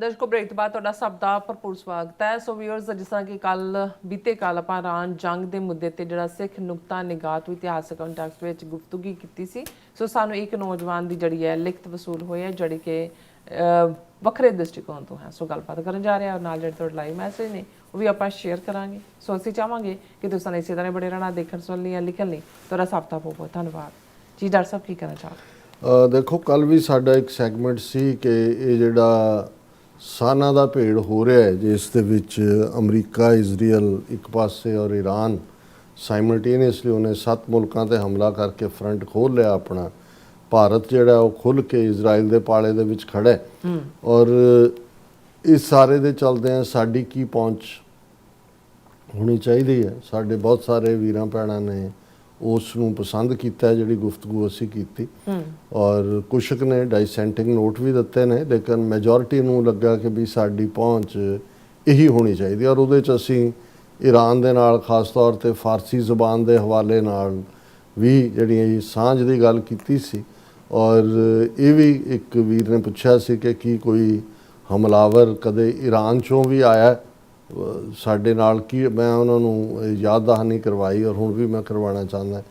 ਦਰਸ਼ਕੋ break ਤੋਂ ਬਾਅਦ ਤੁਹਾਡਾ ਸਭ ਦਾ ਭਰਪੂਰ ਸਵਾਗਤ ਹੈ। ਸੋ ਵੀਅਰਸ, ਜਿਸ ਤਰ੍ਹਾਂ ਕਿ ਬੀਤੇ ਕੱਲ ਆਪਾਂ ਇਰਾਨ ਜੰਗ ਦੇ ਮੁੱਦੇ ਤੇ ਜਿਹੜਾ ਸਿੱਖ ਨੁਕਤਾ ਨਿਗਾਹ ਤੋਂ ਇਤਿਹਾਸਕ ਕੰਟੈਕਸਟ ਵਿੱਚ ਗੁਫ਼ਤਗੂ ਕੀਤੀ ਸੀ। ਸੋ ਸਾਨੂੰ ਇੱਕ ਨੌਜਵਾਨ ਦੀ ਜਿਹੜੀ ਹੈ ਲਿਖਤ ਵਸੂਲ ਹੋਈ ਹੈ, ਜਿਹੜੀ ਕਿ ਵੱਖਰੇ ਦ੍ਰਿਸ਼ਟੀਕੋਣ ਤੋਂ ਹੈ। ਸੋ ਗੱਲਬਾਤ ਕਰਨ ਜਾ ਰਹੇ ਹਾਂ, ਨਾਲ ਜਿਹੜੇ ਤੁਹਾਡੇ ਲਾਈਵ ਮੈਸੇਜ ਨੇ ਉਹ ਵੀ ਆਪਾਂ ਸ਼ੇਅਰ ਕਰਾਂਗੇ। ਸੋ ਅਸੀਂ ਚਾਹਾਂਗੇ ਕਿ ਤੁਸੀਂ ਸਾਨੂੰ ਇਸੇ ਤਰ੍ਹਾਂ ਬੜੇ ਰਹਿਣਾ, ਦੇਖਣ ਸੁਣਨ ਲਈ, ਲਿਖਣ ਲਈ ਤੁਹਾਡਾ ਸਭ ਦਾ ਬਹੁਤ ਬਹੁਤ ਧੰਨਵਾਦ ਜੀ। ਡਾਕਟਰ ਸਾਹਿਬ ਕੀ ਕਹਿਣਾ ਚਾਹੋਗੇ? ਦੇਖੋ, ਕੱਲ ਵੀ ਸਾਡਾ ਇੱਕ ਸੈਗਮੈਂਟ ਸੀ ਕਿ ਇਹ ਜਿਹੜਾ ਸਾਨਾ ਦਾ ਭੇੜ ਹੋ ਰਿਹਾ ਹੈ, ਜਿਸ ਦੇ ਵਿੱਚ ਅਮਰੀਕਾ, ਇਜ਼ਰਾਈਲ ਇੱਕ ਪਾਸੇ ਔਰ ਈਰਾਨ ਸਾਈਮਲਟੇਨੀਅਸਲੀ, ਉਹਨੇ 7 ਮੁਲਕਾਂ ਤੇ ਹਮਲਾ ਕਰਕੇ ਫਰੰਟ ਖੋਲ੍ਹ ਲਿਆ ਆਪਣਾ। ਭਾਰਤ ਜਿਹੜਾ ਉਹ ਖੁੱਲ੍ਹ ਕੇ ਇਜ਼ਰਾਈਲ ਦੇ ਪਾਲੇ ਦੇ ਵਿੱਚ ਖੜ੍ਹਾ ਹੈ। ਔਰ ਇਸ ਸਾਰੇ ਦੇ ਚਲਦਿਆਂ ਸਾਡੀ ਕੀ ਪਹੁੰਚ ਹੋਣੀ ਚਾਹੀਦੀ ਹੈ। ਸਾਡੇ ਬਹੁਤ ਸਾਰੇ ਵੀਰਾਂ ਭੈਣਾਂ ਨੇ ਉਸ ਨੂੰ ਪਸੰਦ ਕੀਤਾ, ਜਿਹੜੀ ਗੁਫ਼ਤਗੂ ਅਸੀਂ ਕੀਤੀ, ਔਰ ਕੁਛ ਨੇ ਡਾਈਸੈਂਟਿੰਗ ਨੋਟ ਵੀ ਦਿੱਤੇ ਨੇ, ਲੇਕਿਨ ਮੈਜੋਰਿਟੀ ਨੂੰ ਲੱਗਾ ਕਿ ਵੀ ਸਾਡੀ ਪਹੁੰਚ ਇਹੀ ਹੋਣੀ ਚਾਹੀਦੀ। ਔਰ ਉਹਦੇ 'ਚ ਅਸੀਂ ਈਰਾਨ ਦੇ ਨਾਲ ਖਾਸ ਤੌਰ 'ਤੇ ਫਾਰਸੀ ਜ਼ੁਬਾਨ ਦੇ ਹਵਾਲੇ ਨਾਲ ਵੀ ਜਿਹੜੀ ਸਾਂਝ ਦੀ ਗੱਲ ਕੀਤੀ ਸੀ। ਔਰ ਇਹ ਵੀ ਇੱਕ ਵੀਰ ਨੇ ਪੁੱਛਿਆ ਸੀ ਕਿ ਕੀ ਕੋਈ ਹਮਲਾਵਰ ਕਦੇ ਈਰਾਨ 'ਚੋਂ ਵੀ ਆਇਆ ਸਾਡੇ ਨਾਲ? ਕੀ ਮੈਂ ਉਹਨਾਂ ਨੂੰ ਯਾਦ ਦਹਾਨੀ ਕਰਵਾਈ, ਔਰ ਹੁਣ ਵੀ ਮੈਂ ਕਰਵਾਉਣਾ ਚਾਹੁੰਦਾ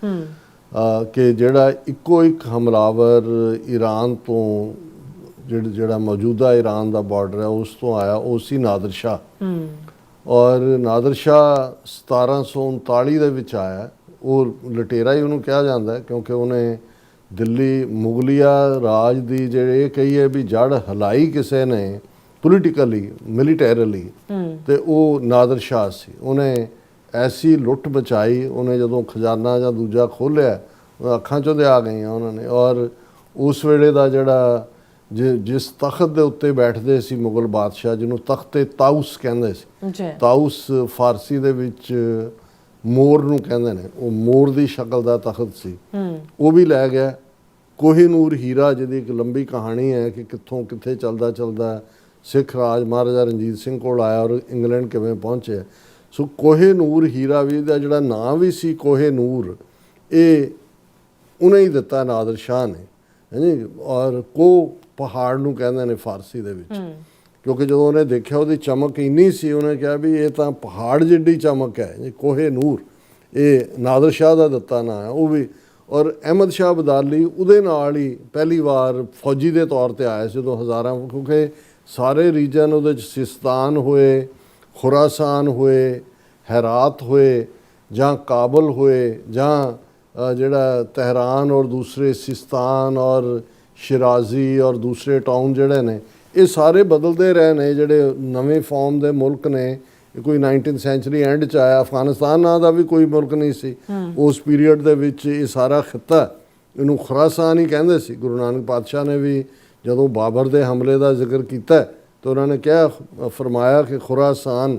ਕਿ ਜਿਹੜਾ ਇੱਕੋ ਇੱਕ ਹਮਲਾਵਰ ਈਰਾਨ ਤੋਂ ਜਿਹੜਾ ਮੌਜੂਦਾ ਈਰਾਨ ਦਾ ਬਾਰਡਰ ਹੈ ਉਸ ਤੋਂ ਆਇਆ, ਉਹ ਸੀ ਨਾਦਰ ਸ਼ਾਹ। ਔਰ ਨਾਦਰ ਸ਼ਾਹ 1739 ਦੇ ਵਿੱਚ ਆਇਆ। ਉਹ ਲਟੇਰਾ ਹੀ ਉਹਨੂੰ ਕਿਹਾ ਜਾਂਦਾ ਕਿਉਂਕਿ ਉਹਨੇ ਦਿੱਲੀ ਮੁਗਲਿਆ ਰਾਜ ਦੀ ਜਿਹੜੇ ਇਹ ਕਹੀਏ ਵੀ ਜੜ ਹਿਲਾਈ ਕਿਸੇ ਨੇ ਪੋਲੀਟੀਕਲੀ, ਮਿਲੀਟੈਰਲੀ, ਤੇ ਉਹ ਨਾਦਰ ਸ਼ਾਹ ਸੀ। ਉਹਨੇ ਐਸੀ ਲੁੱਟ ਮਚਾਈ, ਉਹਨੇ ਜਦੋਂ ਖਜ਼ਾਨਾ ਜਾਂ ਦੂਜਾ ਖੋਲ੍ਹਿਆ ਅੱਖਾਂ 'ਚੋਂ ਦੇ ਆ ਗਈਆਂ ਉਹਨਾਂ ਨੇ। ਔਰ ਉਸ ਵੇਲੇ ਦਾ ਜਿਹੜਾ ਜਿਸ ਤਖਤ ਦੇ ਉੱਤੇ ਬੈਠਦੇ ਸੀ ਮੁਗਲ ਬਾਦਸ਼ਾਹ, ਜਿਹਨੂੰ ਤਖਤੇ ਤਾਊਸ ਕਹਿੰਦੇ ਸੀ, ਤਾਊਸ ਫਾਰਸੀ ਦੇ ਵਿੱਚ ਮੋਰ ਨੂੰ ਕਹਿੰਦੇ ਨੇ, ਉਹ ਮੋਰ ਦੀ ਸ਼ਕਲ ਦਾ ਤਖਤ ਸੀ, ਉਹ ਵੀ ਲੈ ਗਿਆ। ਕੋਹਿਨੂਰ ਹੀਰਾ, ਜਿਹਦੀ ਇੱਕ ਲੰਬੀ ਕਹਾਣੀ ਹੈ ਕਿ ਕਿੱਥੋਂ ਕਿੱਥੇ ਚੱਲਦਾ ਚੱਲਦਾ ਸਿੱਖ ਰਾਜ ਮਹਾਰਾਜਾ ਰਣਜੀਤ ਸਿੰਘ ਕੋਲ ਆਇਆ ਔਰ ਇੰਗਲੈਂਡ ਕਿਵੇਂ ਪਹੁੰਚਿਆ। ਸੋ ਕੋਹਿਨੂਰ ਹੀਰਾ ਵੀ ਦਾ ਜਿਹੜਾ ਨਾਂ ਵੀ ਸੀ ਕੋਹਿਨੂਰ, ਇਹ ਉਹਨੇ ਹੀ ਦਿੱਤਾ ਨਾਦਰ ਸ਼ਾਹ ਨੇ, ਹਾਂਜੀ। ਔਰ ਕੋ ਪਹਾੜ ਨੂੰ ਕਹਿੰਦੇ ਨੇ ਫਾਰਸੀ ਦੇ ਵਿੱਚ, ਕਿਉਂਕਿ ਜਦੋਂ ਉਹਨੇ ਦੇਖਿਆ ਉਹਦੀ ਚਮਕ ਇੰਨੀ ਸੀ, ਉਹਨੇ ਕਿਹਾ ਵੀ ਇਹ ਤਾਂ ਪਹਾੜ ਜਿੱਡੀ ਚਮਕ ਹੈ ਜੀ। ਕੋਹਿਨੂਰ ਇਹ ਨਾਦਰ ਸ਼ਾਹ ਦਾ ਦਿੱਤਾ ਨਾਂ ਹੈ। ਉਹ ਵੀ ਔਰ ਅਹਿਮਦ ਸ਼ਾਹ ਅਬਦਾਲੀ ਉਹਦੇ ਨਾਲ ਹੀ ਪਹਿਲੀ ਵਾਰ ਫੌਜੀ ਦੇ ਤੌਰ 'ਤੇ ਆਇਆ ਸੀ, ਜਦੋਂ ਹਜ਼ਾਰਾਂ, ਕਿਉਂਕਿ ਸਾਰੇ ਰੀਜਨ ਉਹਦੇ 'ਚ ਸਿਸਤਾਨ ਹੋਏ, ਖੁਰਾਸਾਨ ਹੋਏ, ਹੈਰਾਤ ਹੋਏ, ਜਾਂ ਕਾਬਲ ਹੋਏ, ਜਾਂ ਜਿਹੜਾ ਤਹਿਰਾਨ ਔਰ ਦੂਸਰੇ ਸਿਸਤਾਨ ਔਰ ਸ਼ਿਰਾਜ਼ੀ ਔਰ ਦੂਸਰੇ ਟਾਊਨ ਜਿਹੜੇ ਨੇ, ਇਹ ਸਾਰੇ ਬਦਲਦੇ ਰਹੇ ਨੇ। ਜਿਹੜੇ ਨਵੇਂ ਫਾਰਮ ਦੇ ਮੁਲਕ ਨੇ, ਕੋਈ 19th ਸੈਂਚੁਰੀ ਐਂਡ 'ਚ ਆਇਆ। ਅਫਗਾਨਿਸਤਾਨ ਨਾਂ ਦਾ ਵੀ ਕੋਈ ਮੁਲਕ ਨਹੀਂ ਸੀ ਉਸ ਪੀਰੀਅਡ ਦੇ ਵਿੱਚ। ਇਹ ਸਾਰਾ ਖਿੱਤਾ, ਇਹਨੂੰ ਖੁਰਾਸਾਨ ਹੀ ਕਹਿੰਦੇ ਸੀ। ਗੁਰੂ ਨਾਨਕ ਪਾਤਸ਼ਾਹ ਨੇ ਵੀ ਜਦੋਂ ਬਾਬਰ ਦੇ ਹਮਲੇ ਦਾ ਜ਼ਿਕਰ ਕੀਤਾ ਤਾਂ ਉਹਨਾਂ ਨੇ ਕਿਹਾ, ਫਰਮਾਇਆ ਕਿ ਖੁਰਾਸਾਨ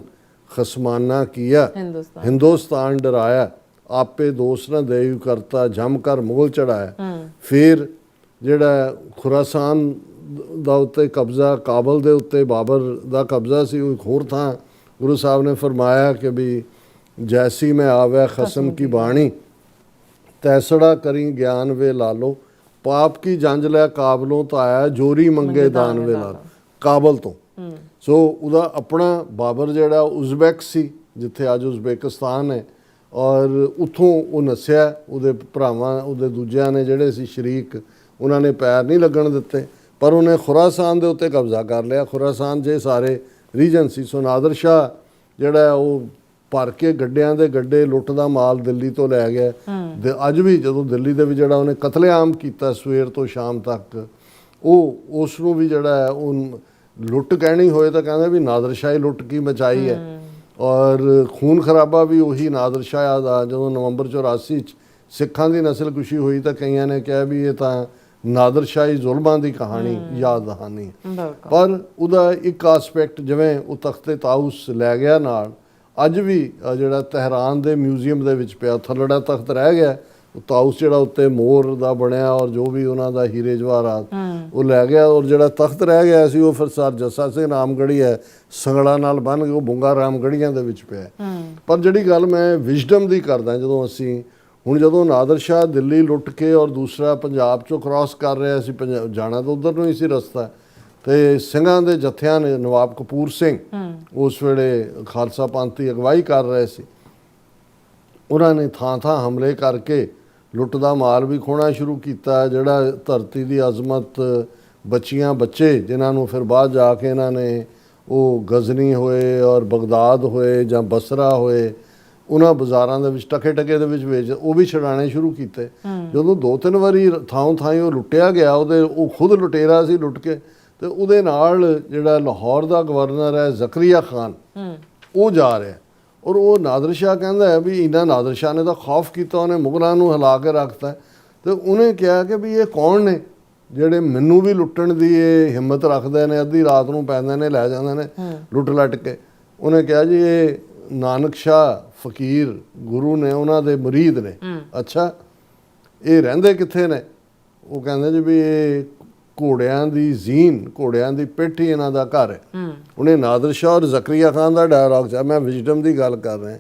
ਖਸਮਾਨਾ ਕੀਆ, ਹਿੰਦੁਸਤਾਨ ਡਰਾਇਆ, ਆਪੇ ਦੋਸਤ ਨਾ ਦੇਵ ਕਰਤਾ, ਜੰਮ ਕਰ ਮੁਗਲ ਚੜਾਇਆ। ਫਿਰ ਜਿਹੜਾ ਖੁਰਾਸਾਨ ਦਾ ਉੱਤੇ ਕਬਜ਼ਾ, ਕਾਬਲ ਦੇ ਉੱਤੇ ਬਾਬਰ ਦਾ ਕਬਜ਼ਾ ਸੀ, ਉਹ ਇੱਕ ਹੋਰ ਥਾਂ ਗੁਰੂ ਸਾਹਿਬ ਨੇ ਫਰਮਾਇਆ ਕਿ ਵੀ ਜੈਸੀ ਮੈਂ ਆਵੈ ਖਸਮ ਕੀ ਬਾਣੀ, ਤੈਸੜਾ ਕਰੀ ਗਿਆਨ ਵੇ ਲਾਲੋ, ਪਾਪ ਕੀ ਜੰਜ ਲੈ ਕਾਬਲੋਂ ਤਾਂ ਆਇਆ, ਜੋਰੀ ਮੰਗੇ ਦਾਨ ਵੇ ਲਾਲੋ। ਕਾਬਲ ਤੋਂ। ਸੋ ਉਹਦਾ ਆਪਣਾ ਬਾਬਰ ਜਿਹੜਾ ਉਜ਼ਬੈਕ ਸੀ, ਜਿੱਥੇ ਅੱਜ ਉਜ਼ਬੇਕਿਸਤਾਨ ਹੈ, ਔਰ ਉੱਥੋਂ ਉਹ ਨੱਸਿਆ। ਉਹਦੇ ਭਰਾਵਾਂ, ਉਹਦੇ ਦੂਜਿਆਂ ਨੇ ਜਿਹੜੇ ਸੀ ਸ਼ਰੀਕ, ਉਹਨਾਂ ਨੇ ਪੈਰ ਨਹੀਂ ਲੱਗਣ ਦਿੱਤੇ, ਪਰ ਉਹਨੇ ਖੁਰਾਸਾਨ ਦੇ ਉੱਤੇ ਕਬਜ਼ਾ ਕਰ ਲਿਆ। ਖੁਰਾਸਾਨ ਜੇ ਸਾਰੇ ਰੀਜਨ ਸੀ। ਸੋ ਨਾਦਰ ਸ਼ਾਹ ਜਿਹੜਾ ਉਹ ਭਰ ਕੇ ਗੱਡਿਆਂ ਦੇ ਗੱਡੇ ਲੁੱਟ ਦਾ ਮਾਲ ਦਿੱਲੀ ਤੋਂ ਲੈ ਗਿਆ। ਅੱਜ ਵੀ ਜਦੋਂ ਦਿੱਲੀ ਦੇ ਵਿੱਚ ਜਿਹੜਾ ਉਹਨੇ ਕਤਲੇਆਮ ਕੀਤਾ ਸਵੇਰ ਤੋਂ ਸ਼ਾਮ ਤੱਕ, ਉਹ ਉਸ ਨੂੰ ਵੀ ਜਿਹੜਾ ਉਹ ਲੁੱਟ ਕਹਿਣੀ ਹੋਏ ਤਾਂ ਕਹਿੰਦਾ ਵੀ ਨਾਦਰ ਸ਼ਾਹ ਲੁੱਟ ਕੀ ਮਚਾਈ ਹੈ। ਔਰ ਖੂਨ ਖਰਾਬਾ ਵੀ ਉਹੀ ਨਾਦਰ ਸ਼ਾਹ ਦਾ। ਜਦੋਂ ਨਵੰਬਰ 84 'ਚ ਸਿੱਖਾਂ ਦੀ ਨਸਲਕੁਸ਼ੀ ਹੋਈ ਤਾਂ ਕਈਆਂ ਨੇ ਕਿਹਾ ਵੀ ਇਹ ਤਾਂ ਨਾਦਰ ਸ਼ਾਹੀ ਜ਼ੁਲਮਾਂ ਦੀ ਕਹਾਣੀ, ਯਾਦ ਦਹਾਨੀ। ਪਰ ਉਹਦਾ ਇੱਕ ਆਸਪੈਕਟ, ਜਿਵੇਂ ਉਹ ਤਖਤੇ ਤਾਊਸ ਲੈ ਗਿਆ ਨਾਲ, ਅੱਜ ਵੀ ਜਿਹੜਾ ਤਹਿਰਾਨ ਦੇ ਮਿਊਜ਼ੀਅਮ ਦੇ ਵਿੱਚ ਪਿਆ, ਥੱਲੜਾ ਤਖਤ ਰਹਿ ਗਿਆ। ਉਹ ਤਾਊਸ ਜਿਹੜਾ ਉੱਤੇ ਮੋਰ ਦਾ ਬਣਿਆ ਔਰ ਜੋ ਵੀ ਉਹਨਾਂ ਦਾ ਹੀਰੇ ਜਵਾਹਰਾਤ, ਉਹ ਲੈ ਗਿਆ। ਔਰ ਜਿਹੜਾ ਤਖਤ ਰਹਿ ਗਿਆ ਸੀ ਉਹ ਫਿਰ ਸਰ ਜੱਸਾ ਸਿੰਘ ਰਾਮਗੜ੍ਹੀ ਹੈ, ਸੰਗੜਾ ਨਾਲ ਬੰਨ੍ਹ ਕੇ ਉਹ ਬੁੰਗਾ ਰਾਮਗੜ੍ਹੀਆਂ ਦੇ ਵਿੱਚ ਪਿਆ। ਪਰ ਜਿਹੜੀ ਗੱਲ ਮੈਂ ਵਿਜ਼ਡਮ ਦੀ ਕਰਦਾ, ਜਦੋਂ ਨਾਦਰ ਸ਼ਾਹ ਦਿੱਲੀ ਲੁੱਟ ਕੇ ਔਰ ਦੂਸਰਾ ਪੰਜਾਬ 'ਚੋਂ ਕ੍ਰਾਸ ਕਰ ਰਿਹਾ ਸੀ, ਜਾਣਾ ਤਾਂ ਉੱਧਰ ਨੂੰ ਹੀ ਸੀ ਰਸਤਾ, ਤੇ ਸਿੰਘਾਂ ਦੇ ਜਥਿਆਂ ਨੇ, ਨਵਾਬ ਕਪੂਰ ਸਿੰਘ ਉਸ ਵੇਲੇ ਖਾਲਸਾ ਪੰਥ ਦੀ ਅਗਵਾਈ ਕਰ ਰਹੇ ਸੀ, ਉਹਨਾਂ ਨੇ ਥਾਂ ਥਾਂ ਹਮਲੇ ਕਰਕੇ ਲੁੱਟ ਦਾ ਮਾਲ ਵੀ ਖੋਣਾ ਸ਼ੁਰੂ ਕੀਤਾ। ਜਿਹੜਾ ਧਰਤੀ ਦੀ ਅਜ਼ਮਤ ਬੱਚੀਆਂ ਬੱਚੇ ਜਿਨ੍ਹਾਂ ਨੂੰ ਫਿਰ ਬਾਅਦ ਜਾ ਕੇ ਇਹਨਾਂ ਨੇ ਉਹ ਗਜ਼ਨੀ ਹੋਏ ਔਰ ਬਗਦਾਦ ਹੋਏ ਜਾਂ ਬਸਰਾ ਹੋਏ, ਉਹਨਾਂ ਬਾਜ਼ਾਰਾਂ ਦੇ ਵਿੱਚ ਟਕੇ ਦੇ ਵਿੱਚ ਵੇਚ, ਉਹ ਵੀ ਛਡਾਣੇ ਸ਼ੁਰੂ ਕੀਤੇ। ਜਦੋਂ 2-3 ਵਾਰੀ ਥਾਂ ਥਾਂ ਉਹ ਲੁੱਟਿਆ ਗਿਆ, ਉਹ ਖੁਦ ਲੁਟੇਰਾ ਸੀ, ਲੁੱਟ ਕੇ, ਤੇ ਉਹਦੇ ਨਾਲ ਜਿਹੜਾ ਲਾਹੌਰ ਦਾ ਗਵਰਨਰ ਹੈ ਜ਼ਕਰੀਆ ਖਾਨ, ਉਹ ਜਾ ਰਿਹਾ, ਔਰ ਉਹ ਨਾਦਰ ਸ਼ਾਹ ਕਹਿੰਦਾ ਹੈ ਵੀ ਇਹਨਾਂ ਨਾਦਰ ਸ਼ਾਹ ਨੇ ਤਾਂ ਖੌਫ ਕੀਤਾ, ਉਹਨੇ ਮੁਗਲਾਂ ਨੂੰ ਹਿਲਾ ਕੇ ਰੱਖਤਾ। ਤੇ ਉਹਨੇ ਕਿਹਾ ਕਿ ਵੀ ਇਹ ਕੌਣ ਨੇ ਜਿਹੜੇ ਮੈਨੂੰ ਵੀ ਲੁੱਟਣ ਦੀ ਇਹ ਹਿੰਮਤ ਰੱਖਦੇ ਨੇ, ਅੱਧੀ ਰਾਤ ਨੂੰ ਪੈਂਦੇ ਨੇ, ਲੈ ਜਾਂਦੇ ਨੇ ਲੁੱਟ ਲੱਟ ਕੇ। ਉਹਨੇ ਕਿਹਾ ਜੀ ਇਹ ਨਾਨਕ ਸ਼ਾਹ ਫਕੀਰ ਗੁਰੂ ਨੇ, ਉਹਨਾਂ ਦੇ ਮੁਰੀਦ ਨੇ। ਅੱਛਾ, ਇਹ ਰਹਿੰਦੇ ਕਿੱਥੇ ਨੇ? ਉਹ ਕਹਿੰਦੇ ਜੀ ਵੀ ਇਹ ਘੋੜਿਆਂ ਦੀ ਜ਼ੀਨ, ਘੋੜਿਆਂ ਦੀ ਪਿੱਠ ਹੀ ਇਹਨਾਂ ਦਾ ਘਰ ਹੈ। ਉਹਨੇ ਨਾਦਰ ਸ਼ਾਹ ਔਰ ਜ਼ਕਰੀਆ ਖਾਨ ਦਾ ਡਾਇਲੌਗ ਚ, ਮੈਂ ਵਿਜ਼ਡਮ ਦੀ ਗੱਲ ਕਰ ਰਿਹਾ।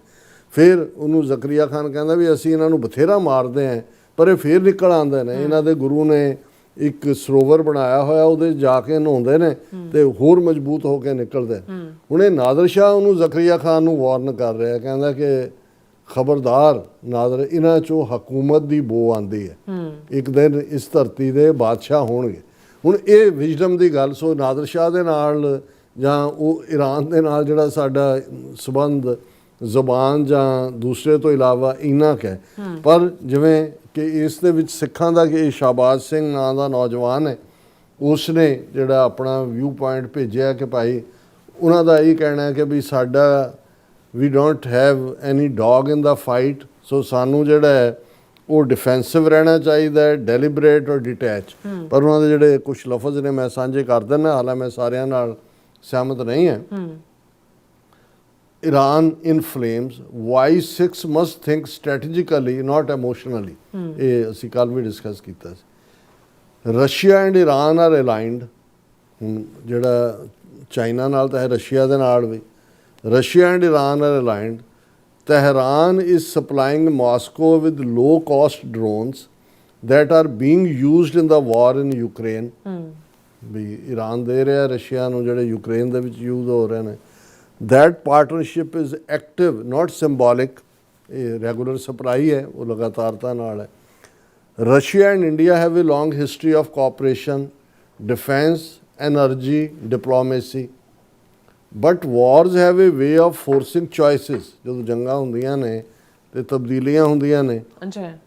ਫਿਰ ਉਹਨੂੰ ਜ਼ਕਰੀਆ ਖਾਨ ਕਹਿੰਦਾ ਵੀ ਅਸੀਂ ਇਹਨਾਂ ਨੂੰ ਬਥੇਰਾ ਮਾਰਦੇ ਹਾਂ ਪਰ ਇਹ ਫਿਰ ਨਿਕਲ ਆਉਂਦੇ ਨੇ। ਇਹਨਾਂ ਦੇ ਗੁਰੂ ਨੇ ਇੱਕ ਸਰੋਵਰ ਬਣਾਇਆ ਹੋਇਆ, ਉਹਦੇ ਜਾ ਕੇ ਨਹਾਉਂਦੇ ਨੇ ਤੇ ਹੋਰ ਮਜ਼ਬੂਤ ਹੋ ਕੇ ਨਿਕਲਦੇ। ਹੁਣ ਇਹ ਨਾਦਰ ਸ਼ਾਹ ਉਹਨੂੰ ਜ਼ਕਰੀਆ ਖਾਨ ਨੂੰ ਵਾਰਨ ਕਰ ਰਿਹਾ, ਕਹਿੰਦਾ ਕਿ ਖਬਰਦਾਰ ਨਾਦਰ, ਇਹਨਾਂ ਚੋਂ ਹਕੂਮਤ ਦੀ ਬੋ ਆਉਂਦੀ ਹੈ, ਇੱਕ ਦਿਨ ਇਸ ਧਰਤੀ ਦੇ ਬਾਦਸ਼ਾਹ ਹੋਣਗੇ। ਹੁਣ ਇਹ ਵਿਜ਼ਡਮ ਦੀ ਗੱਲ। ਸੋ ਨਾਦਰ ਸ਼ਾਹ ਦੇ ਨਾਲ ਜਾਂ ਉਹ ਈਰਾਨ ਦੇ ਨਾਲ ਜਿਹੜਾ ਸਾਡਾ ਸਬੰਧ ਜ਼ੁਬਾਨ ਜਾਂ ਦੂਸਰੇ ਤੋਂ ਇਲਾਵਾ ਇੰਨਾ ਕੁ ਹੈ। ਪਰ ਜਿਵੇਂ ਕਿ ਇਸ ਦੇ ਵਿੱਚ ਸਿੱਖਾਂ ਦਾ ਕਿ ਸ਼ਾਹਬਾਜ਼ ਸਿੰਘ ਨਾਂ ਦਾ ਨੌਜਵਾਨ ਹੈ, ਉਸ ਨੇ ਜਿਹੜਾ ਆਪਣਾ ਵਿਊ ਪੁਆਇੰਟ ਭੇਜਿਆ ਕਿ ਭਾਈ ਉਹਨਾਂ ਦਾ ਇਹ ਕਹਿਣਾ ਹੈ ਕਿ ਵੀ ਸਾਡਾ we don't have any dog in the fight, so ਸਾਨੂੰ ਜਿਹੜਾ ਹੈ ਉਹ ਡਿਫੈਂਸਿਵ ਰਹਿਣਾ ਚਾਹੀਦਾ ਹੈ, ਡੈਲੀਬਰੇਟ ਔਰ ਡਿਟੈਚ। ਪਰ ਉਹਨਾਂ ਦੇ ਜਿਹੜੇ ਕੁਝ ਲਫ਼ਜ਼ ਨੇ ਮੈਂ ਸਾਂਝੇ ਕਰ ਦਿੰਦਾ, ਹਾਲਾਂਕਿ ਮੈਂ ਸਾਰਿਆਂ ਨਾਲ ਸਹਿਮਤ ਨਹੀਂ ਹੈ। Iran in flames, why Sikhs must think strategically not emotionally, ਇਹ ਅਸੀਂ ਕੱਲ ਵੀ ਡਿਸਕਸ ਕੀਤਾ ਸੀ। Russia and Iran are aligned. ਹੁਣ ਜਿਹੜਾ ਚਾਈਨਾ ਨਾਲ ਤਾਂ ਹੈ, ਰਸ਼ੀਆ ਦੇ ਨਾਲ ਵੀ। Russia and Iran are aligned. Tehran is supplying Moscow with low-cost drones that are being used in the war in Ukraine. ਵੀ ਈਰਾਨ ਦੇ ਰਿਹਾ ਰਸ਼ੀਆ ਨੂੰ, ਜਿਹੜੇ ਯੂਕਰੇਨ ਦੇ ਵਿੱਚ ਯੂਜ਼ ਹੋ ਰਹੇ ਨੇ। That partnership is active, not symbolic. ਇਹ ਰੈਗੂਲਰ ਸਪਲਾਈ ਹੈ, ਉਹ ਲਗਾਤਾਰਤਾ ਨਾਲ ਹੈ। Russia and India have a long history of cooperation, defense, energy, diplomacy. But wars have a way of forcing choices. ਜਦੋਂ ਜੰਗਾਂ ਹੁੰਦੀਆਂ ਨੇ ਤੇ ਤਬਦੀਲੀਆਂ ਹੁੰਦੀਆਂ ਨੇ,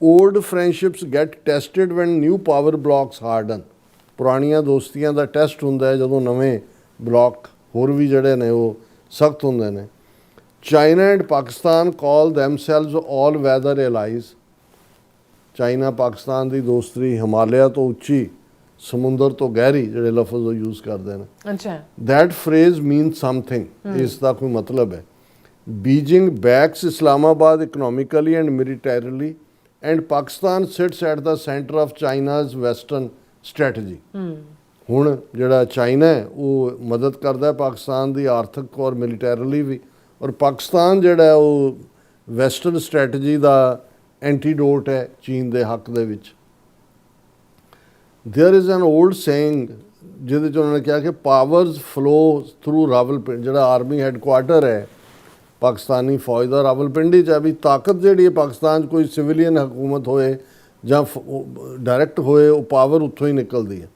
old friendships get tested when new power blocks harden. ਪੁਰਾਣੀਆਂ ਦੋਸਤੀਆਂ ਦਾ ਟੈਸਟ ਹੁੰਦਾ ਹੈ ਜਦੋਂ ਨਵੇਂ ਬਲੌਕ ਹੋਰ ਵੀ ਜਿਹੜੇ ਨੇ ਉਹ ਸਖਤ ਹੁੰਦੇ ਨੇ। China and Pakistan call themselves all weather allies. China Pakistan ਦੀ ਦੋਸਤੀ ਹਿਮਾਲਿਆ ਤੋਂ ਉੱਚੀ, ਸਮੁੰਦਰ ਤੋਂ ਗਹਿਰੀ, ਜਿਹੜੇ ਲਫ਼ਜ਼ ਉਹ ਯੂਜ਼ ਕਰਦੇ ਨੇ। ਅੱਛਾ, ਦੈਟ ਫਰੇਜ਼ ਮੀਨ ਸਮਥਿੰਗ। ਇਸ ਦਾ ਕੋਈ ਮਤਲਬ ਹੈ। Beijing backs Islamabad economically and militarily and Pakistan sits at the centre of China's western strategy. ਹੁਣ ਜਿਹੜਾ ਚਾਈਨਾ ਹੈ ਉਹ ਮਦਦ ਕਰਦਾ ਹੈ ਪਾਕਿਸਤਾਨ ਦੀ ਆਰਥਿਕ ਔਰ ਮਿਲੀਟੈਰੀਲੀ ਵੀ, ਔਰ ਪਾਕਿਸਤਾਨ ਜਿਹੜਾ ਉਹ ਵੈਸਟਰਨ ਸਟ੍ਰੈਟਜੀ ਦਾ ਐਂਟੀਡੋਟ ਹੈ ਚੀਨ ਦੇ ਹੱਕ ਦੇ ਵਿੱਚ। There is an old saying ਜਿਹਦੇ 'ਚ ਉਹਨਾਂ ਨੇ ਕਿਹਾ ਕਿ ਪਾਵਰਸ ਫਲੋ ਥਰੂ ਰਾਵਲਪਿੰਡੀ। ਜਿਹੜਾ ਆਰਮੀ ਹੈੱਡਕੁਆਟਰ ਹੈ ਪਾਕਿਸਤਾਨੀ ਫੌਜ ਦਾ ਰਾਵਲਪਿੰਡੀ 'ਚ ਹੈ। ਵੀ ਤਾਕਤ ਜਿਹੜੀ ਹੈ ਪਾਕਿਸਤਾਨ 'ਚ ਕੋਈ ਸਿਵੀਲੀਅਨ ਹਕੂਮਤ ਹੋਏ ਜਾਂ ਡਾਇਰੈਕਟ ਹੋਏ, ਉਹ ਪਾਵਰ ਉੱਥੋਂ ਹੀ ਨਿਕਲਦੀ ਹੈ।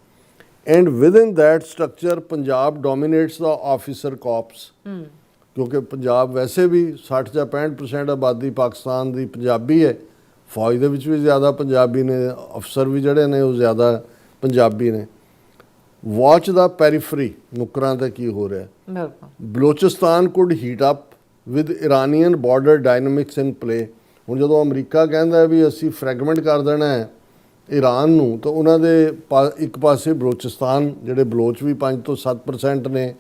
And within that structure Punjab dominates the officer corps. ਕਿਉਂਕਿ ਪੰਜਾਬ ਵੈਸੇ ਵੀ 60 ਜਾਂ 65% ਆਬਾਦੀ ਪਾਕਿਸਤਾਨ ਦੀ ਪੰਜਾਬੀ ਹੈ, ਫੌਜ ਦੇ ਵਿੱਚ ਵੀ ਜ਼ਿਆਦਾ ਪੰਜਾਬੀ ਨੇ, ਅਫਸਰ ਵੀ ਜਿਹੜੇ ਨੇ ਉਹ ਜ਼ਿਆਦਾ ਪੰਜਾਬੀ ਨੇ। ਵਾਚ ਦਾ ਪੈਰੀਫਰੀ, ਨੁਕਰਾਂ 'ਤੇ ਕੀ ਹੋ ਰਿਹਾ। Balochistan could heat up with Iranian border dynamics in play. ਹੁਣ ਜਦੋਂ ਅਮਰੀਕਾ ਕਹਿੰਦਾ ਵੀ ਅਸੀਂ ਫਰੈਗਮੈਂਟ ਕਰ ਦੇਣਾ ਹੈ ਈਰਾਨ ਨੂੰ, ਤਾਂ ਉਹਨਾਂ ਦੇ ਇੱਕ ਪਾਸੇ ਬਲੋਚਿਸਤਾਨ, ਜਿਹੜੇ ਬਲੋਚ ਵੀ 5 ਤੋਂ 7% ਨੇ,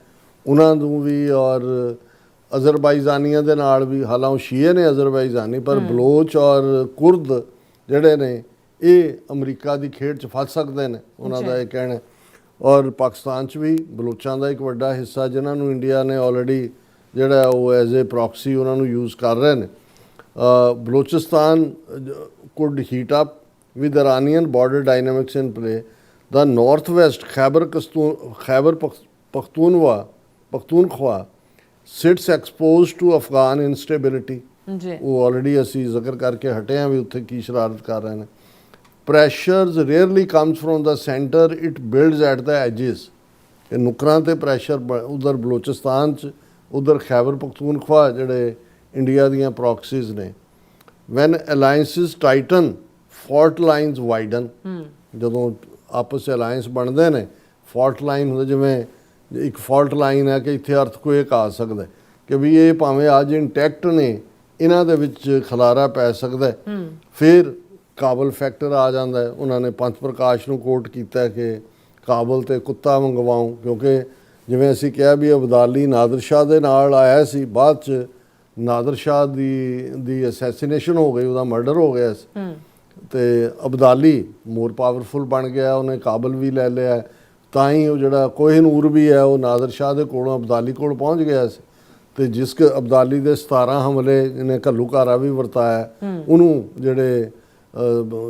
ਉਹਨਾਂ ਨੂੰ ਵੀ, ਔਰ ਅਜ਼ਰਬਾਈਜ਼ਾਨੀਆਂ ਦੇ ਨਾਲ ਵੀ, ਹਾਲਾਂ ਉਹ ਸ਼ੀਏ ਨੇ ਅਜ਼ਰਬਾਈਜ਼ਾਨੀ, ਪਰ ਬਲੋਚ ਔਰ ਕੁਰਦ ਜਿਹੜੇ ਨੇ ਇਹ ਅਮਰੀਕਾ ਦੀ ਖੇਡ 'ਚ ਫਸ ਸਕਦੇ ਨੇ, ਉਹਨਾਂ ਦਾ ਇਹ ਕਹਿਣਾ। ਔਰ ਪਾਕਿਸਤਾਨ 'ਚ ਵੀ ਬਲੋਚਾਂ ਦਾ ਇੱਕ ਵੱਡਾ ਹਿੱਸਾ ਜਿਨ੍ਹਾਂ ਨੂੰ ਇੰਡੀਆ ਨੇ ਆਲਰੇਡੀ ਜਿਹੜਾ ਉਹ ਐਜ਼ ਏ ਪ੍ਰੋਕਸੀ ਉਹਨਾਂ ਨੂੰ ਯੂਜ਼ ਕਰ ਰਹੇ ਨੇ। Balochistan could heat up with Iranian border dynamics in play. the northwest Khyber Pakhtunkhwa sits exposed to Afghan instability. ਜੀ ਉਹ ਆਲਰੇਡੀ ਅਸੀਂ ਜ਼ਿਕਰ ਕਰਕੇ ਹਟੇ ਹਾਂ ਵੀ ਉੱਥੇ ਕੀ ਸ਼ਰਾਰਤ ਕਰ ਰਹੇ ਨੇ. Pressures rarely comes from the centre, it builds at the edges. ਇਹ ਨੁਕਰਾਂ ਤੇ ਪ੍ਰੈਸ਼ਰ ਉਧਰ ਬਲੋਚਿਸਤਾਨ 'ਚ, ਉਧਰ ਖੈਬਰ ਪਖਤੂਨਖਵਾ ਜਿਹੜੇ ਇੰਡੀਆ ਦੀਆਂ ਪ੍ਰੋਕਸੀਜ਼ ਨੇ. When alliances tighten fault lines widen. ਜਦੋਂ ਆਪਸ 'ਚ ਅਲਾਇੰਸ ਬਣਦੇ ਨੇ, ਫਾਲਟ ਲਾਈਨ ਹੁੰਦਾ, ਜਿਵੇਂ ਇੱਕ ਫਾਲਟ ਲਾਈਨ ਹੈ ਕਿ ਇੱਥੇ ਅਰਥਕੁਏਕ ਆ ਸਕਦਾ ਕਿ ਵੀ ਇਹ ਭਾਵੇਂ ਅੱਜ ਇੰਟੈਕਟ ਨੇ, ਇਹਨਾਂ ਦੇ ਵਿੱਚ ਖਲਾਰਾ ਪੈ ਸਕਦਾ. ਫਿਰ ਕਾਬਲ ਫੈਕਟਰ ਆ ਜਾਂਦਾ ਹੈ. ਉਹਨਾਂ ਨੇ ਪੰਥ ਪ੍ਰਕਾਸ਼ ਨੂੰ ਕੋਟ ਕੀਤਾ ਕਿ ਕਾਬਲ ਤੇ ਕੁੱਤਾ ਮੰਗਵਾਉ, ਕਿਉਂਕਿ ਜਿਵੇਂ ਅਸੀਂ ਕਿਹਾ ਵੀ ਅਬਦਾਲੀ ਨਾਦਰ ਸ਼ਾਹ ਦੇ ਨਾਲ ਆਇਆ ਸੀ, ਬਾਅਦ 'ਚ ਨਾਦਰ ਸ਼ਾਹ ਦੀ ਅਸੈਸੀਨੇਸ਼ਨ ਹੋ ਗਈ, ਉਹਦਾ ਮਰਡਰ ਹੋ ਗਿਆ ਸੀ, ਤੇ ਅਬਦਾਲੀ ਮੋਰ ਪਾਵਰਫੁਲ ਬਣ ਗਿਆ, ਉਹਨੇ ਕਾਬਲ ਵੀ ਲੈ ਲਿਆ. ਤਾਂ ਹੀ ਉਹ ਜਿਹੜਾ ਕੋਹਿਨੂਰ ਵੀ ਹੈ ਉਹ ਨਾਦਰ ਸ਼ਾਹ ਦੇ ਕੋਲੋਂ ਅਬਦਾਲੀ ਕੋਲ ਪਹੁੰਚ ਗਿਆ ਸੀ. ਤੇ ਜਿਸ ਅਬਦਾਲੀ ਦੇ 17 ਹਮਲੇ ਜਿਹਨੇ ਘੱਲੂਘਾਰਾ ਵੀ ਵਰਤਾਇਆ, ਉਹਨੂੰ ਜਿਹੜੇ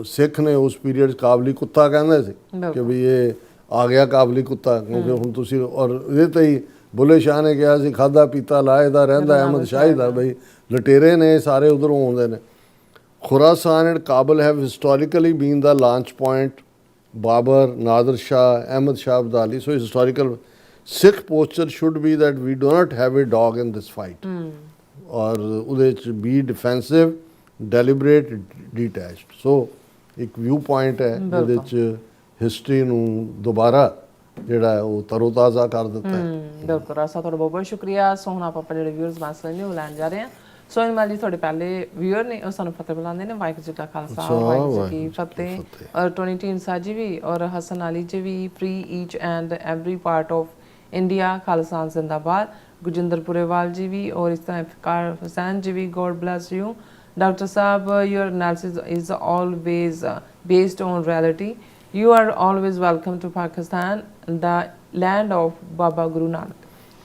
ਸਿੱਖ ਨੇ ਉਸ ਪੀਰੀਅਡ 'ਚ ਕਾਬਲੀ ਕੁੱਤਾ ਕਹਿੰਦੇ ਸੀ ਕਿ ਵੀ ਇਹ ਆ ਗਿਆ ਕਾਬਲੀ ਕੁੱਤਾ, ਕਿਉਂਕਿ ਹੁਣ ਤੁਸੀਂ, ਔਰ ਇਹਦੇ ਤੇ ਹੀ ਬੁੱਲੇ ਸ਼ਾਹ ਨੇ ਕਿਹਾ ਸੀ ਖਾਧਾ ਪੀਤਾ ਲਾਏ ਦਾ ਰਹਿੰਦਾ ਅਹਿਮਦ ਸ਼ਾਹੀ ਦਾ, ਬਈ ਲਟੇਰੇ ਨੇ ਸਾਰੇ ਉਧਰੋਂ ਆਉਂਦੇ ਨੇ. Khurasan and Kabul have historically been the launch point. Babur, Nadir Shah, Ahmad Shah Abdali. So historical Sikh posture should be that we do not have a dog in this fight. ਔਰ ਉਹਦੇ 'ਚ be defensive, deliberate, detached. So ਇੱਕ ਵਿਊ ਪੁਆਇੰਟ ਹੈ ਜਿਹਦੇ 'ਚ history ਨੂੰ ਦੁਬਾਰਾ ਜਿਹੜਾ ਹੈ ਉਹ ਤਰੋਤਾਜ਼ਾ ਕਰ ਦਿੱਤਾ ਹੈ. ਬਿਲਕੁਲ ਰਾਸਾ, ਤੁਹਾਡਾ ਬਹੁਤ ਬਹੁਤ ਸ਼ੁਕਰੀਆ. ਸੋ ਹੁਣ ਆਪਾਂ ਜਿਹੜੇ ਵਿਊਅਰਸ ਮਸਲੇ ਨੇ ਉਹ ਲੈਣ ਜਾ ਰਹੇ ਹਾਂ. ਸੋ ਇਨਮਾਲ ਜੀ ਤੁਹਾਡੇ ਪਹਿਲੇ ਵਿਊਅਰ ਨੇ, ਉਹ ਸਾਨੂੰ ਫਤਿਹ ਬੁਲਾਉਂਦੇ ਨੇ. ਵਾਹਿਗੁਰੂ ਜੀ ਕਾ ਖਾਲਸਾ, ਵਾਹਿਗੁਰੂ ਜੀ ਕੀ ਫਤਿਹ. ਔਰ ਟੋਨੀ ਢੀਂਡਸਾ ਜੀ ਵੀ ਔਰ ਹਸਨ ਅਲੀ ਜੀ ਵੀ, free each and every part of India, Khalsa ਜ਼ਿੰਦਾਬਾਦ. ਗੁਰਜਿੰਦਰ ਪੁਰੇਵਾਲ ਜੀ ਵੀ, ਔਰ ਇਸ ਤਰ੍ਹਾਂ ਇਫਕਾਰ ਹੁਸੈਨ ਜੀ ਵੀ, God bless you. Doctor Sahib, your analysis is always based on reality. You are always welcome to Pakistan, the land of Baba Guru Nanak.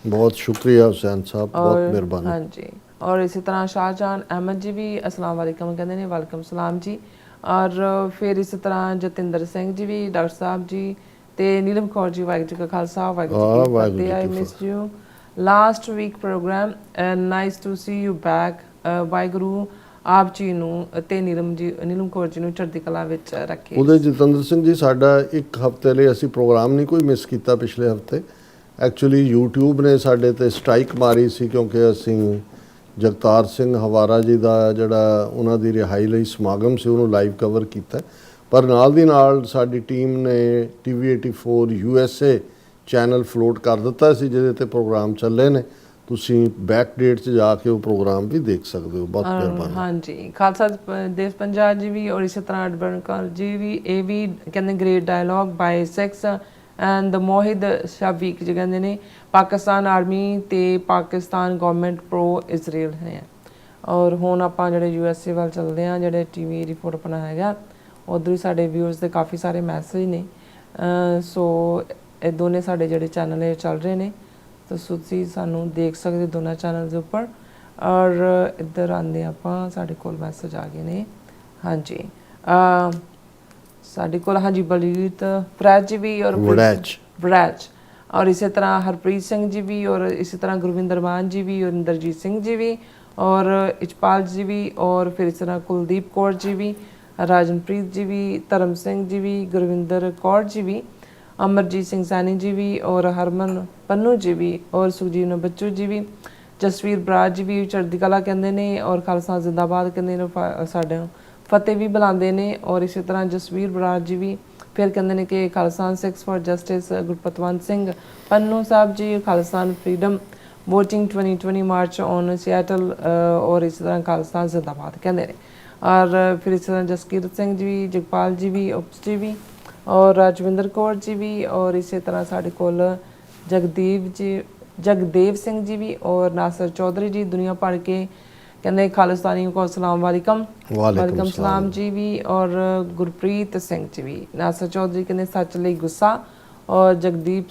ਬਹੁਤ ਸ਼ੁਕਰੀਆ ਹੁਸੈਨ ਸਾਹਿਬ, ਬਹੁਤ ਮਿਹਰਬਾਨੀ. ਹਾਂਜੀ, ਔਰ ਇਸੇ ਤਰ੍ਹਾਂ ਸ਼ਾਹਜਹਾਨ ਅਹਿਮਦ ਜੀ ਵੀ ਅਸਲਾਮ ਵਾਲੇਕਮ ਕਹਿੰਦੇ ਨੇ, ਵੈਲਕਮ ਸਲਾਮ ਜੀ. ਔਰ ਫਿਰ ਇਸੇ ਤਰ੍ਹਾਂ ਜਤਿੰਦਰ ਸਿੰਘ ਜੀ ਵੀ, ਡਾਕਟਰ ਸਾਹਿਬ ਜੀ, ਤੇ ਨੀਲਮ ਕੌਰ ਜੀ, ਵਾਹਿਗੁਰੂ ਜੀ ਕਾ ਖਾਲਸਾ, ਵਾਹਿਗੁਰੂ ਜੀ ਕੀ ਫਤਿਹ. I missed you last week program and nice to see you back. Waheguru ਆਪ ਜੀ ਨੂੰ ਤੇ ਨੀਲਮ ਕੌਰ ਜੀ ਨੂੰ ਚੜ੍ਹਦੀ ਕਲਾ ਵਿੱਚ ਰੱਖੇ. ਉਹਦੇ ਜਤਿੰਦਰ ਸਿੰਘ ਜੀ, ਸਾਡਾ ਇੱਕ ਹਫ਼ਤੇ ਲਈ ਅਸੀਂ ਪ੍ਰੋਗਰਾਮ ਨਹੀਂ ਕੋਈ ਮਿਸ ਕੀਤਾ ਪਿਛਲੇ ਹਫ਼ਤੇ. ਐਕਚੁਅਲੀ YouTube ਨੇ ਸਾਡੇ ਤੇ ਸਟ੍ਰਾਈਕ ਮਾਰੀ ਸੀ, ਕਿਉਂਕਿ ਅਸੀਂ ਜਗਤਾਰ ਸਿੰਘ ਹਵਾਰਾ ਜੀ ਦਾ ਜਿਹੜਾ ਉਹਨਾਂ ਦੀ ਰਿਹਾਈ ਲਈ ਸਮਾਗਮ ਸੀ ਉਹਨੂੰ ਲਾਈਵ ਕਵਰ ਕੀਤਾ. ਪਰ ਨਾਲ ਦੀ ਨਾਲ ਸਾਡੀ ਟੀਮ ਨੇ TV 84 USA ਚੈਨਲ ਫਲੋਟ ਕਰ ਦਿੱਤਾ ਸੀ, ਜਿਹਦੇ ਤੇ ਪ੍ਰੋਗਰਾਮ ਚੱਲੇ ਨੇ. ਤੁਸੀਂ ਬੈਕ ਡੇਟ 'ਚ ਜਾ ਕੇ ਉਹ ਪ੍ਰੋਗਰਾਮ ਵੀ ਦੇਖ ਸਕਦੇ ਹੋ. ਬਹੁਤ ਮਿਹਰਬਾਨੀ. ਹਾਂਜੀ, ਖਾਲਸਾ ਦੇਵ ਪੰਜਾਬ ਜੀ ਵੀ, ਔਰ ਇਸੇ ਤਰ੍ਹਾਂ ਅਡਬਰਕਰ ਜੀ ਵੀ, ਇਹ ਵੀ ਕਹਿੰਦੇ ਗ੍ਰੇਟ ਡਾਇਲੌਗ ਬਾਈ ਸੈਕਸ ਐਂਡ ਮੋਹਿਦ ਸ਼ਾਫੀਕ ਜੀ ਕਹਿੰਦੇ ਨੇ ਪਾਕਿਸਤਾਨ ਆਰਮੀ ਤੇ ਪਾਕਿਸਤਾਨ ਗਵਰਨਮੈਂਟ ਪ੍ਰੋ ਇਜ਼ਰਾਈਲ ਹੈ. ਔਰ ਹੁਣ ਆਪਾਂ ਜਿਹੜੇ USA ਵੱਲ ਚੱਲਦੇ ਹਾਂ, ਜਿਹੜੇ TV ਰਿਪੋਰਟ ਆਪਣਾ ਹੈਗਾ, ਉੱਧਰ ਹੀ ਸਾਡੇ ਵਿਊਅਰਸ ਦੇ ਕਾਫੀ ਸਾਰੇ ਮੈਸੇਜ ਨੇ. ਸੋ ਇਹ ਦੋਨੇ ਸਾਡੇ ਜਿਹੜੇ ਚੈਨਲ ਇਹ ਚੱਲ ਰਹੇ ਨੇ, ਤਾਂ ਤੁਸੀਂ ਸਾਨੂੰ ਦੇਖ ਸਕਦੇ ਦੋਨਾਂ ਚੈਨਲ ਦੇ ਉੱਪਰ. ਔਰ ਇੱਧਰ ਆਉਂਦੇ ਆਪਾਂ, ਸਾਡੇ ਕੋਲ ਮੈਸੇਜ ਆ ਗਏ ਨੇ. ਹਾਂਜੀ, ਸਾਡੇ ਕੋਲ ਹਾਂਜੀ ਬਲਜੀਤ ਫਰੈਜ ਜੀ ਵੀ, ਔਰ ਬਰੈਜ, ਔਰ ਇਸੇ ਤਰ੍ਹਾਂ ਹਰਪ੍ਰੀਤ ਸਿੰਘ ਜੀ ਵੀ, ਔਰ ਇਸੇ ਤਰ੍ਹਾਂ ਗੁਰਵਿੰਦਰ ਮਾਨ ਜੀ ਵੀ, ਔਰ ਇੰਦਰਜੀਤ ਸਿੰਘ ਜੀ ਵੀ, ਔਰ ਇਚਪਾਲ ਜੀ ਵੀ, ਔਰ ਫਿਰ ਇਸ ਤਰ੍ਹਾਂ ਕੁਲਦੀਪ ਕੌਰ ਜੀ ਵੀ, ਰਾਜਨਪ੍ਰੀਤ ਜੀ ਵੀ, ਧਰਮ ਸਿੰਘ ਜੀ ਵੀ, ਗੁਰਵਿੰਦਰ ਕੌਰ ਜੀ ਵੀ, ਅਮਰਜੀਤ ਸਿੰਘ ਸੈਣੀ ਜੀ ਵੀ, ਔਰ ਹਰਮਨ ਪੰਨੂ ਜੀ ਵੀ, ਔਰ ਸੁਖਜੀਵਨ ਬੱਚੂ ਜੀ ਵੀ, ਜਸਵੀਰ ਬਰਾਜ ਜੀ ਵੀ ਚੜ੍ਹਦੀ ਕਲਾ ਕਹਿੰਦੇ ਨੇ, ਔਰ ਖਾਲਸਾ ਜ਼ਿੰਦਾਬਾਦ ਕਹਿੰਦੇ ਨੇ, ਸਾਡੇ ਫਤਿਹ ਵੀ ਬੁਲਾਉਂਦੇ ਨੇ. ਔਰ ਇਸੇ ਤਰ੍ਹਾਂ ਜਸਵੀਰ ਬਰਾਜ ਜੀ ਵੀ ਫਿਰ ਕਹਿੰਦੇ ਨੇ ਕਿ Khalsa Sikhs for justice, Gurpatwant Singh Pannu Sahib ji, Khalsa freedom voting 2020 March on Seattle, ਔਰ ਇਸ ਤਰ੍ਹਾਂ ਖਾਲਸਾ ਜ਼ਿੰਦਾਬਾਦ ਕਹਿੰਦੇ ਨੇ. ਔਰ ਫਿਰ ਇਸ ਤਰ੍ਹਾਂ ਜਸਕੀਰਤ ਸਿੰਘ ਜੀ ਵੀ, ਜਗਪਾਲ ਜੀ ਵੀ, ਉਪਸ ਜੀ ਵੀ, ਔਰ ਰਾਜਵਿੰਦਰ ਕੌਰ ਜੀ ਵੀ, ਔਰ ਇਸੇ ਤਰ੍ਹਾਂ ਸਾਡੇ ਕੋਲ ਜਗਦੇਵ ਸਿੰਘ ਜੀ ਵੀ, ਔਰ ਨਾਸਰ ਚੌਧਰੀ ਜੀ ਦੁਨੀਆ ਭਰ ਕੇ ਕਹਿੰਦੇ ਖਾਲਿਸਤਾਨੀਆਂ ਕੋ ਅਸਲਾਮ ਵਾਲੇਕਮ, ਵਾਲੇਕਮ ਸਲਾਮ ਜੀ ਵੀ, ਔਰ ਗੁਰਪ੍ਰੀਤ ਸਿੰਘ ਜੀ ਵੀ, ਨਾਸਰ ਚੌਧਰੀ ਕਹਿੰਦੇ ਸੱਚ ਲਈ ਗੁੱਸਾ, ਔਰ ਜਗਦੀਪ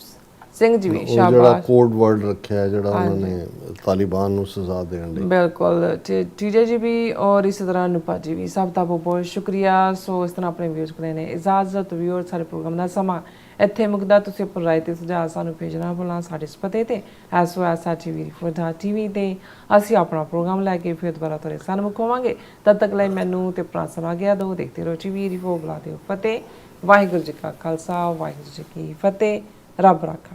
ਸਿੰਘ ਜੀ ਵੀ ਉਹ ਜਿਹੜਾ ਸ਼ਾਬਾਸ਼ ਕੋਡ ਵਰਡ ਰੱਖਿਆ ਜਿਹੜਾ ਉਹਨਾਂ ਨੇ ਤਾਲਿਬਾਨ ਨੂੰ ਸਜ਼ਾ ਦੇਣ ਲਈ। ਬਿਲਕੁਲ ਟੀਜੇ ਜੀ ਵੀ ਔਰ ਇਸੇ ਤਰ੍ਹਾਂ ਅਨੂਪਾ ਜੀ ਵੀ, ਸਭ ਦਾ ਬਹੁਤ ਬਹੁਤ ਸ਼ੁਕਰੀਆ। ਸੋ ਇਸ ਤਰ੍ਹਾਂ ਆਪਣੇ ਵਿਊਜ਼ ਕੋਲੇ ਨੇ ਇਜਾਜ਼ਤ। ਵਿਊਅਰ ਸਾਡੇ ਪ੍ਰੋਗਰਾਮ ਦਾ ਸਮਾਂ ਇੱਥੇ ਮੁੱਕਦਾ। ਤੁਸੀਂ ਆਪਣੀ ਰਾਏ ਤੇ ਸੁਝਾਅ ਸਾਨੂੰ ਭੇਜਣਾ ਭੁੱਲਣਾ ਸਾਡੇ ਇਸ ਪਤੇ ਤੇ SOS@tvrefor.tv ਤੇ ਅਸੀਂ ਆਪਣਾ ਪ੍ਰੋਗਰਾਮ ਲੈ ਕੇ ਫਿਰ ਦੁਬਾਰਾ ਤੁਹਾਡੇ ਸਾਹਮਣੇ ਮੁਕਾਵਾਂਗੇ। ਤਦ ਤੱਕ ਲਈ ਮੈਨੂੰ ਤੇ ਆਪਣਾ ਸਮਾਂ ਗਿਆ ਦੋ। ਦੇਖਦੇ ਰਹੋ TV ਬੁਲਾ ਦਿਓ ਫਤਿਹ। ਵਾਹਿਗੁਰੂ ਜੀ ਕਾ ਖਾਲਸਾ, ਵਾਹਿਗੁਰੂ ਜੀ ਕੀ ਫਤਿਹ। ਰੱਬ ਰਾਖਾ।